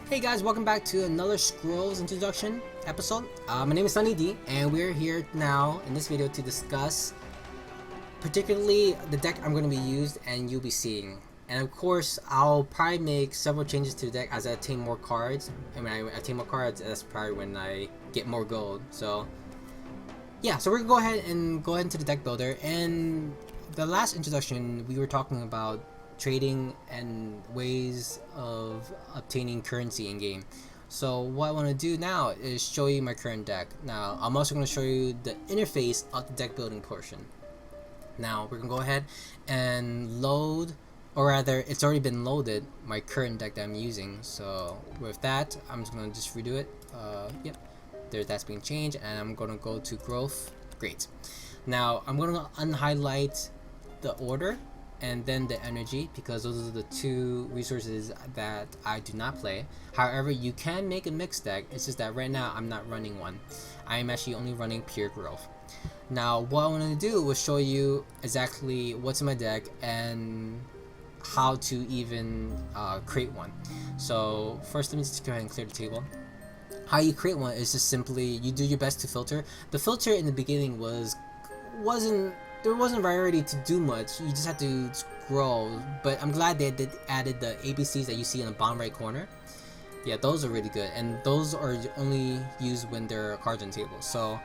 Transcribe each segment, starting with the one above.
Hey guys, welcome back to another Scrolls introduction episode. My name is Sunny D, and we're here now in this video to discuss particularly the deck I'm going to be used and you'll be seeing. And of course, I'll probably make several changes to the deck as I attain more cards. And when I attain more cards, that's probably when I get more gold. So yeah, so we're gonna go ahead into the deck builder. And the last introduction, we were talking about trading and ways of obtaining currency in game. So what I want to do now is show you my current deck. Now I'm also going to show you the interface of the deck building portion. Now we're going to go ahead and load, or rather it's already been loaded, my current deck that I'm using. So with that, I'm just going to redo it. Yep, that's being changed, and I'm going to go to growth. Great. Now I'm going to unhighlight the order and then the energy, because those are the two resources that I do not play. However, you can make a mixed deck. It's just that right now I'm not running one. I am actually only running pure growth. Now what I want to do was show you exactly what's in my deck and how to even create one. So first, let me just go ahead and clear the table. How you create one is just simply you do your best to filter. The filter in the beginning there wasn't variety to do much. You just had to scroll, but I'm glad they added the ABCs that you see in the bottom right corner. Yeah, those are really good, and those are only used when there are cards on the table. So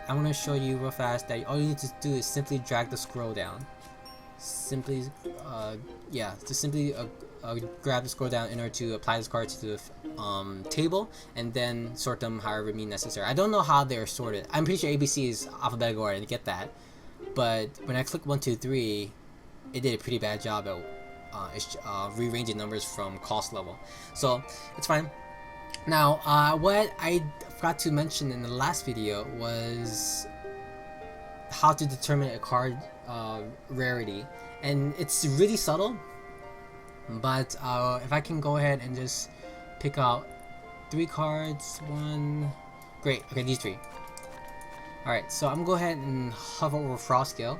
I'm going to show you real fast that all you need to do is simply drag the scroll down. Simply, grab the scroll down in order to apply this card to the table, and then sort them however mean necessary. I don't know how they're sorted. I'm pretty sure ABC is alphabetical order, and get that. But when I click 1, 2, 3, it did a pretty bad job at rearranging numbers from cost level. So it's fine. Now, what I forgot to mention in the last video was how to determine a card rarity, and it's really subtle. But if I can go ahead and just pick out 3 cards, great. Okay, these 3. Alright, so I'm gonna go ahead and hover over Frost Scale.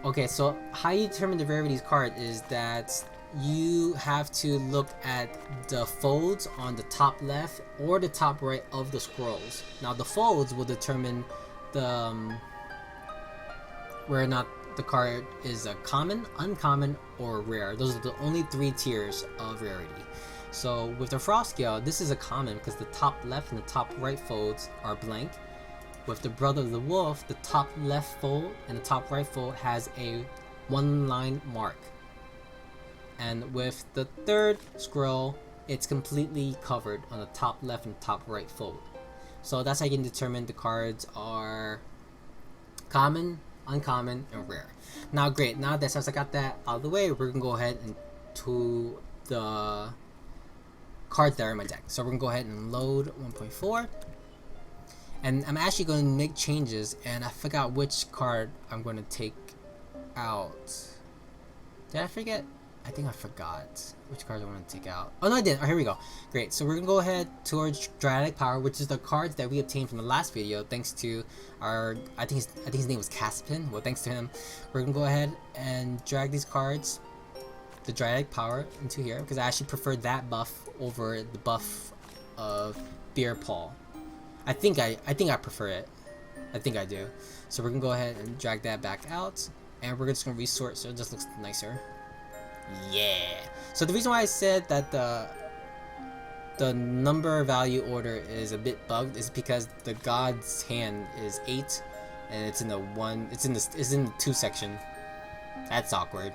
Okay, so how you determine the rarity of these cards is that you have to look at the folds on the top left or the top right of the scrolls. Now the folds will determine the whether or not the card is a common, uncommon, or rare. Those are the only 3 tiers of rarity. So with the Frost Scale, this is a common because the top left and the top right folds are blank. With the Brother of the Wolf, the top left fold and the top right fold has a 1-line mark. And with the 3rd scroll, it's completely covered on the top left and top right fold. So that's how you can determine the cards are common, uncommon, and rare. Now great, now that since I got that out of the way, we're gonna go ahead and to the cards that are in my deck. So we're gonna go ahead and load 1.4. And I'm actually going to make changes, and I forgot which card I'm going to take out. Did I forget? I think I forgot which cards I want to take out. Oh no, I didn't. Oh, here we go. Great. So we're going to go ahead towards Dramatic Power, which is the cards that we obtained from the last video, thanks to our, I think his name was Caspin. Well, thanks to him. We're going to go ahead and drag these cards, the Dramatic Power, into here, because I actually prefer that buff over the buff of Beer Paul. I think I prefer it. I think I do. So we're gonna go ahead and drag that back out, and we're just gonna resort so it just looks nicer. Yeah. So the reason why I said that the number value order is a bit bugged is because the God's hand is 8, and it's in the 1. It's in the 2 section. That's awkward.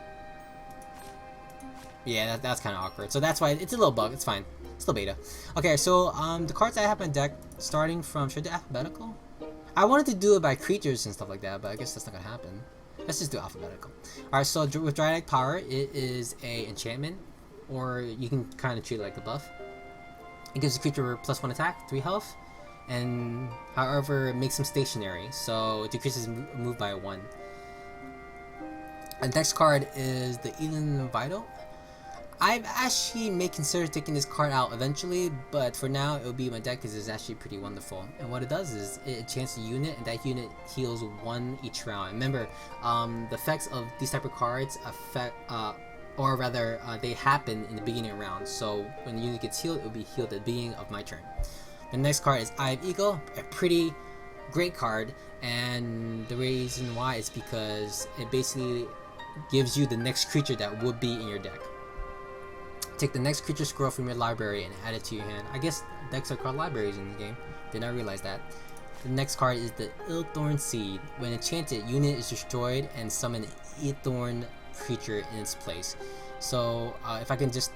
Yeah, that's kind of awkward. So that's why it's a little bug. It's fine. Still beta. Okay, so the cards I have in my deck, starting from, should I do alphabetical? I wanted to do it by creatures and stuff like that, but I guess that's not gonna happen. Let's just do alphabetical. Alright, so with Dramatic Power, it is a enchantment, or you can kind of treat it like a buff. It gives the creature +1 attack, 3 health, and however, it makes them stationary, so it decreases move by 1. And the next card is the Elin Vital. I actually may consider taking this card out eventually, but for now it will be in my deck because it's actually pretty wonderful. And what it does is it enchants a unit, and that unit heals 1 each round. And remember, the effects of these type of cards affect or rather, they happen in the beginning of round. So when the unit gets healed, it will be healed at the beginning of my turn. The next card is Eye of Eagle, a pretty great card, and the reason why is because it basically gives you the next creature that would be in your deck. Take the next creature scroll from your library and add it to your hand. I guess decks are called libraries in the game. Did not realize that. The next card is the Illthorn Seed. When enchanted, unit is destroyed and summon an Illthorn creature in its place. So if I can just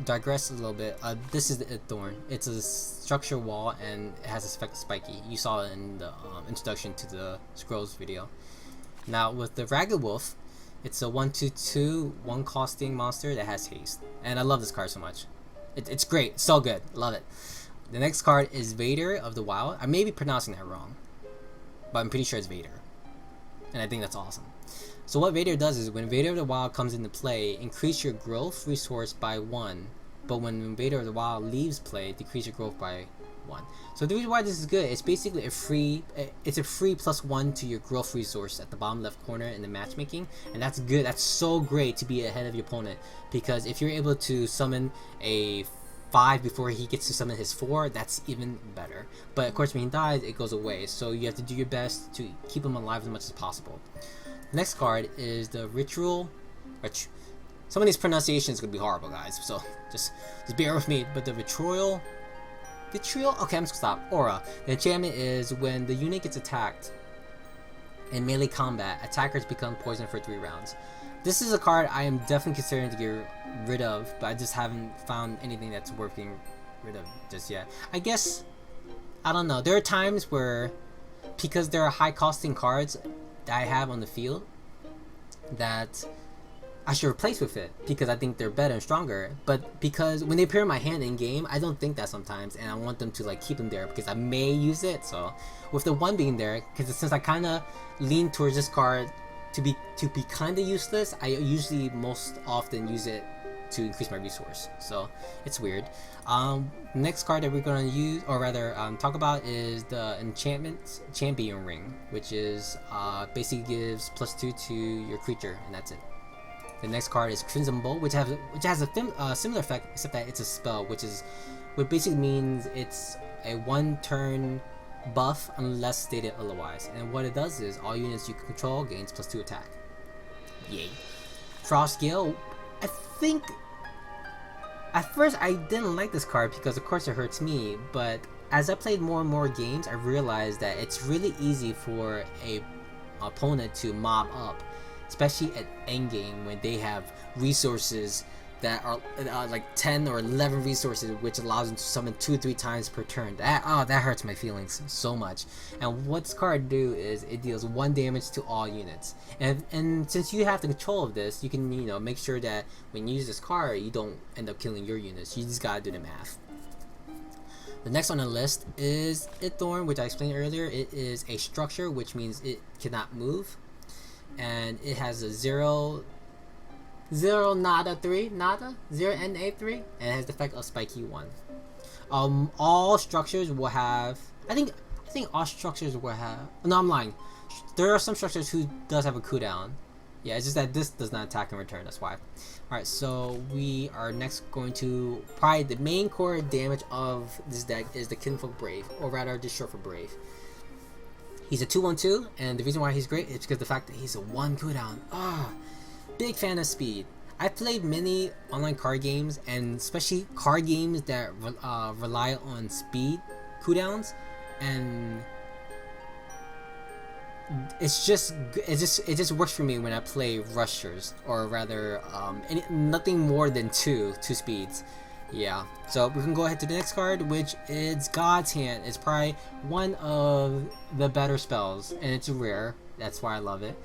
digress a little bit, this is the Illthorn. It's a structure wall and it has this effect of spiky. You saw it in the introduction to the Scrolls video. Now with the Ragged Wolf, it's a 1/2/2 1 costing monster that has haste, and I love this card so much. It's great, so good, love it. The next card is Vader of the Wild. I may be pronouncing that wrong, but I'm pretty sure it's Vader, and I think that's awesome. So what Vader does is when Vader of the Wild comes into play, increase your growth resource by 1, but when Vader of the Wild leaves play, decrease your growth by 1. So the reason why this is good, it's basically a free +1 to your growth resource at the bottom left corner in the matchmaking, and that's good. That's so great to be ahead of your opponent, because if you're able to summon a 5 before he gets to summon his 4, that's even better. But of course when he dies, it goes away, so you have to do your best to keep him alive as much as possible. Next card is the Ritual. Some of these pronunciations are gonna be horrible, guys, so just bear with me. But the Vitriol. Okay, I'm just gonna stop. Aura. The enchantment is when the unit gets attacked in melee combat, attackers become poisoned for 3 rounds. This is a card I am definitely considering to get rid of, but I just haven't found anything that's worth getting rid of just yet. I guess, I don't know. There are times where, because there are high costing cards that I have on the field, that I should replace with it because I think they're better and stronger. But because when they appear in my hand in game, I don't think that sometimes, and I want them to like keep them there because I may use it. So with the 1 being there, because since I kind of lean towards this card to be kind of useless, I usually most often use it to increase my resource. So it's weird. Next card that we're gonna use, or rather talk about, is the enchantment champion ring, which is basically gives +2 to your creature, and that's it. The next card is Crimson Bolt, which has a similar effect, except that it's a spell, which basically means it's a 1-turn buff unless stated otherwise. And what it does is all units you control gains +2 attack. Yay. Frost Gale. I think at first I didn't like this card because of course it hurts me, but as I played more and more games, I realized that it's really easy for a opponent to mob up, especially at endgame when they have resources that are like 10 or 11 resources, which allows them to summon 2 or 3 times per turn. That hurts my feelings so much. And what this card do is it deals 1 damage to all units. And since you have the control of this, you can make sure that when you use this card, you don't end up killing your units. You just gotta do the math. The next on the list is Illthorn, which I explained earlier. It is a structure, which means it cannot move, and it has a 0 nada 3 nada 0 NA 3, and it has the effect of spiky 1. All structures will have. I think all structures will have. No, I'm lying. There are some structures who does have a cooldown. Yeah, it's just that this does not attack in return. That's why. All right, so we are next going to probably the main core damage of this deck is the Kinfolk Brave, or rather, just short for Brave. He's a 2/1/2, and the reason why he's great is because the fact that he's a 1 cooldown. Big fan of speed. I've played many online card games, and especially card games that rely on speed cooldowns, and it just works for me when I play rushers, or rather nothing more than two speeds. Yeah, so we can go ahead to the next card, which is God's Hand. It's probably one of the better spells, and it's rare. That's why I love it.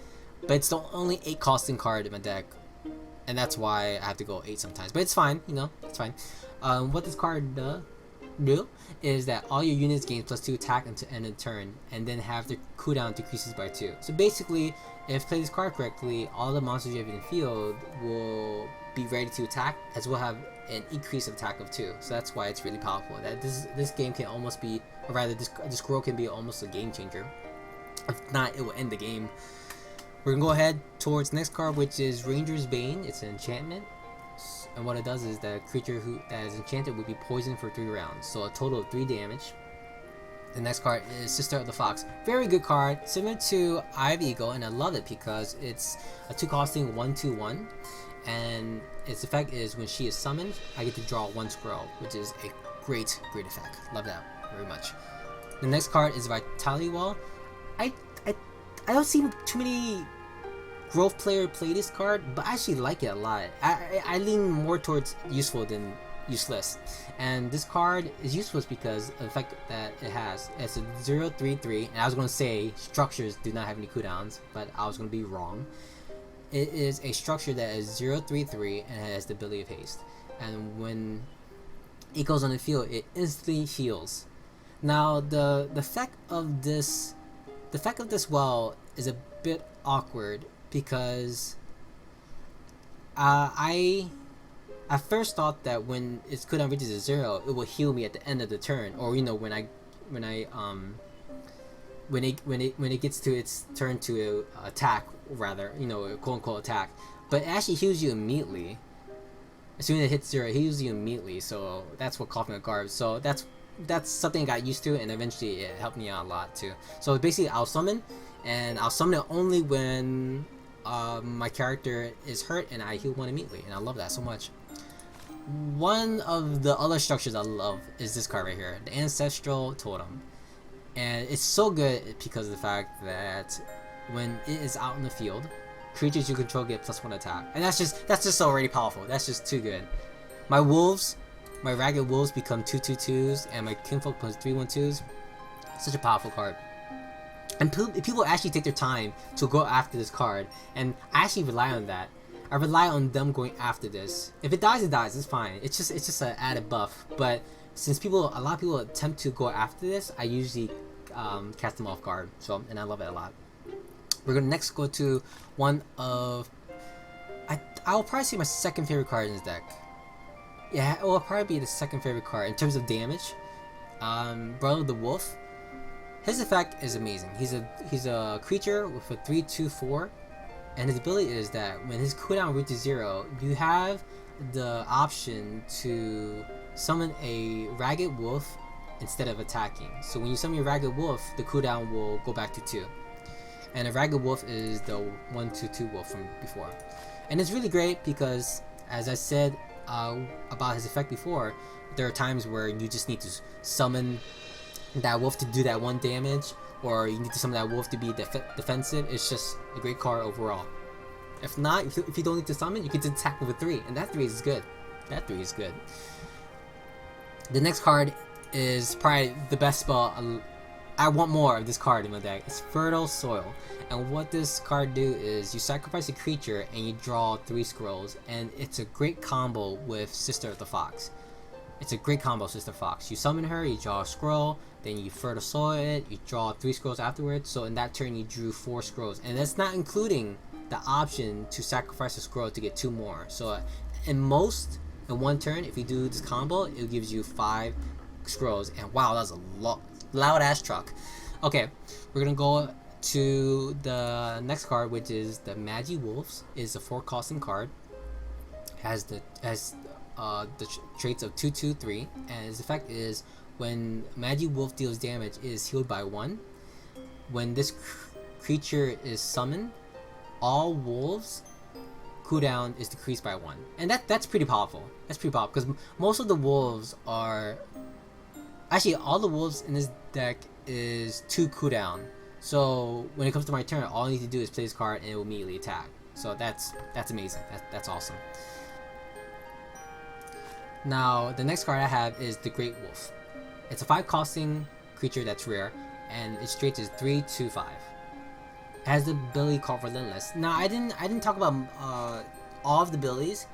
But it's the only 8 costing card in my deck, and that's why I have to go 8 sometimes. But it's fine, it's fine. What this card do is that all your units gain +2 attack until end of turn, and then have their cooldown decreases by 2. So basically, if you play this card correctly, all the monsters you have in the field will be ready to attack, as well have an increase of attack of 2. So that's why it's really powerful. That this game can almost be, or rather, this scroll can be almost a game changer. If not, it will end the game. We're gonna go ahead towards the next card, which is Ranger's Bane. It's an enchantment, and what it does is that a creature that is enchanted will be poisoned for 3 rounds, so a total of 3 damage. The next card is Sister of the Fox. Very good card, similar to Eye of Eagle, and I love it because it's a 2 costing 1/2/1, and its effect is when she is summoned, I get to draw 1 scroll, which is a great effect. Love that very much. The next card is Vitality Wall. I don't see too many growth player play this card, but I actually like it a lot. I lean more towards useful than useless, and this card is useless because of the fact that it has. It's a 0/3/3, and I was going to say structures do not have any cooldowns, but I was going to be wrong. It is a structure that is 0/3/3 and has the ability of haste, and when it goes on the field, it instantly heals. Now the effect of this well is a bit awkward because I at first thought that when its cooldown reaches a 0, it will heal me at the end of the turn, or when it gets to its turn to attack, rather, quote unquote attack. But it actually heals you immediately. As soon as it hits 0, it heals you immediately. So that's what caught me off guard. So that's something I got used to, and eventually it helped me out a lot too. So basically, I'll summon it only when my character is hurt, and I heal 1 immediately, and I love that so much. One of the other structures I love is this card right here, the Ancestral Totem, and it's so good because of the fact that when it is out in the field, creatures you control get +1 attack, and that's just already powerful. That's just too good. My Ragged Wolves become 2/2/2s, and my Kinfolk becomes 3/1/2s. Such a powerful card. And people actually take their time to go after this card, and I actually rely on that. I rely on them going after this. If it dies, it dies. It's fine. It's just an added buff. But since a lot of people attempt to go after this, I usually cast them off guard. So, and I love it a lot. We're gonna next go to one of I will probably say my second favorite card in this deck. Yeah, it will probably be the second favorite card in terms of damage. Brother the Wolf. His effect is amazing. He's a creature with a 3/2/4, and his ability is that when his cooldown reaches 0, you have the option to summon a Ragged Wolf instead of attacking. So when you summon your Ragged Wolf, the cooldown will go back to 2. And a Ragged Wolf is the 1/2/2 wolf from before. And it's really great because, as I said about his effect before, there are times where you just need to summon that wolf to do that 1 damage, or you need to summon that wolf to be defensive. It's just a great card overall. If not, if you don't need to summon, you can just attack with a 3, and that 3 is good. That 3 is good. The next card is probably the best spell. I want more of this card in my deck. It's Fertile Soil, and what this card do is you sacrifice a creature and you draw 3 scrolls, and it's a great combo with Sister of the Fox. It's a great combo, Sister Fox. You summon her, you draw a scroll, then you Fertile Soil it, you draw 3 scrolls afterwards, so in that turn you drew 4 scrolls. And that's not including the option to sacrifice a scroll to get 2 more. So in 1 turn, if you do this combo, it gives you 5 scrolls. And wow, that's a loud ass truck. Okay, we're gonna go to the next card, which is the Magi Wolves. It's a 4 costing card. Has the traits of 2/2/3, and its effect is when Magi Wolf deals damage, it is healed by 1. When this creature is summoned, all wolves cooldown is decreased by 1, and that's pretty powerful. That's pretty powerful because most of the wolves are actually, all the wolves in this deck is 2 cooldown. So when it comes to my turn, all I need to do is play this card and it will immediately attack. So that's amazing. That's awesome. Now, the next card I have is the Great Wolf. It's a 5 costing creature that's rare, and its straight is 3/2/5. It has the ability called Relentless. Now, I didn't talk about all of the abilities.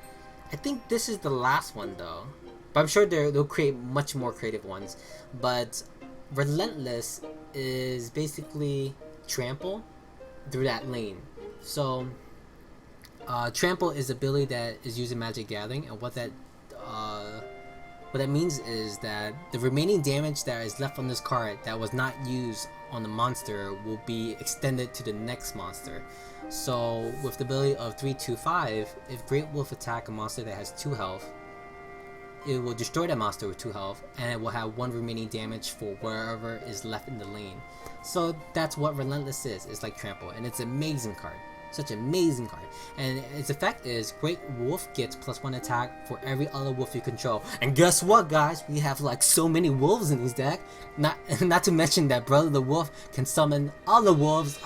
I think this is the last one though, but I'm sure they'll create much more creative ones. But Relentless is basically trample through that lane. So trample is the ability that is used in Magic Gathering, and what that means is that the remaining damage that is left on this card that was not used on the monster will be extended to the next monster. So with the ability of 325, if Great Wolf attack a monster that has 2 health, it will destroy that monster with 2 health, and it will have 1 remaining damage for wherever is left in the lane. So that's what Relentless is. It's like Trample, and it's an amazing card. Such an amazing card. And its effect is Great Wolf gets +1 attack for every other wolf you control. And guess what, guys? We have like so many wolves in this deck. Not to mention that Brother the Wolf can summon other wolves.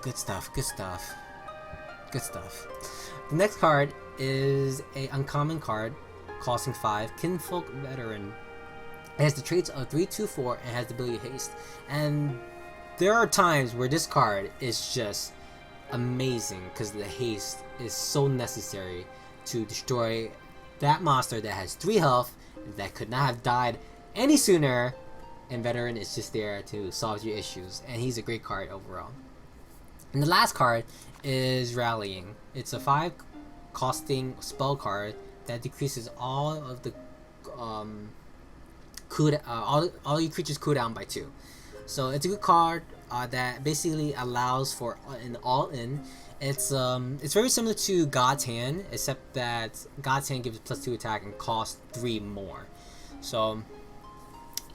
Good stuff, good stuff. Good stuff. The next card is a uncommon card, costing 5, Kinfolk Veteran. It has the traits of 3/2/4 and has the ability Haste. And there are times where this card is just amazing because the haste is so necessary to destroy that monster that has 3 health that could not have died any sooner, and Veteran is just there to solve your issues, and he's a great card overall. And the last card is Rallying. It's a 5 costing spell card that decreases all of the all your creatures cooldown by 2. So it's a good card that basically allows for an all-in. It's very similar to God's Hand, except that God's Hand gives +2 attack and costs 3 more. So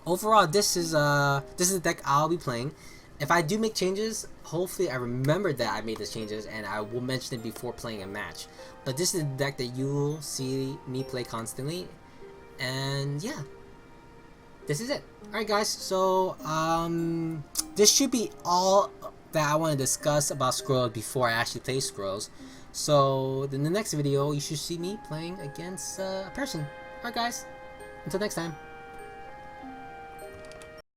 overall, this is the deck I'll be playing. If I do make changes, hopefully I remember that I made these changes and I will mention it before playing a match. But this is the deck that you will see me play constantly, and yeah. This is it. Alright guys, so this should be all that I want to discuss about Scrolls before I actually play Scrolls. So in the next video, you should see me playing against a person. Alright guys, until next time.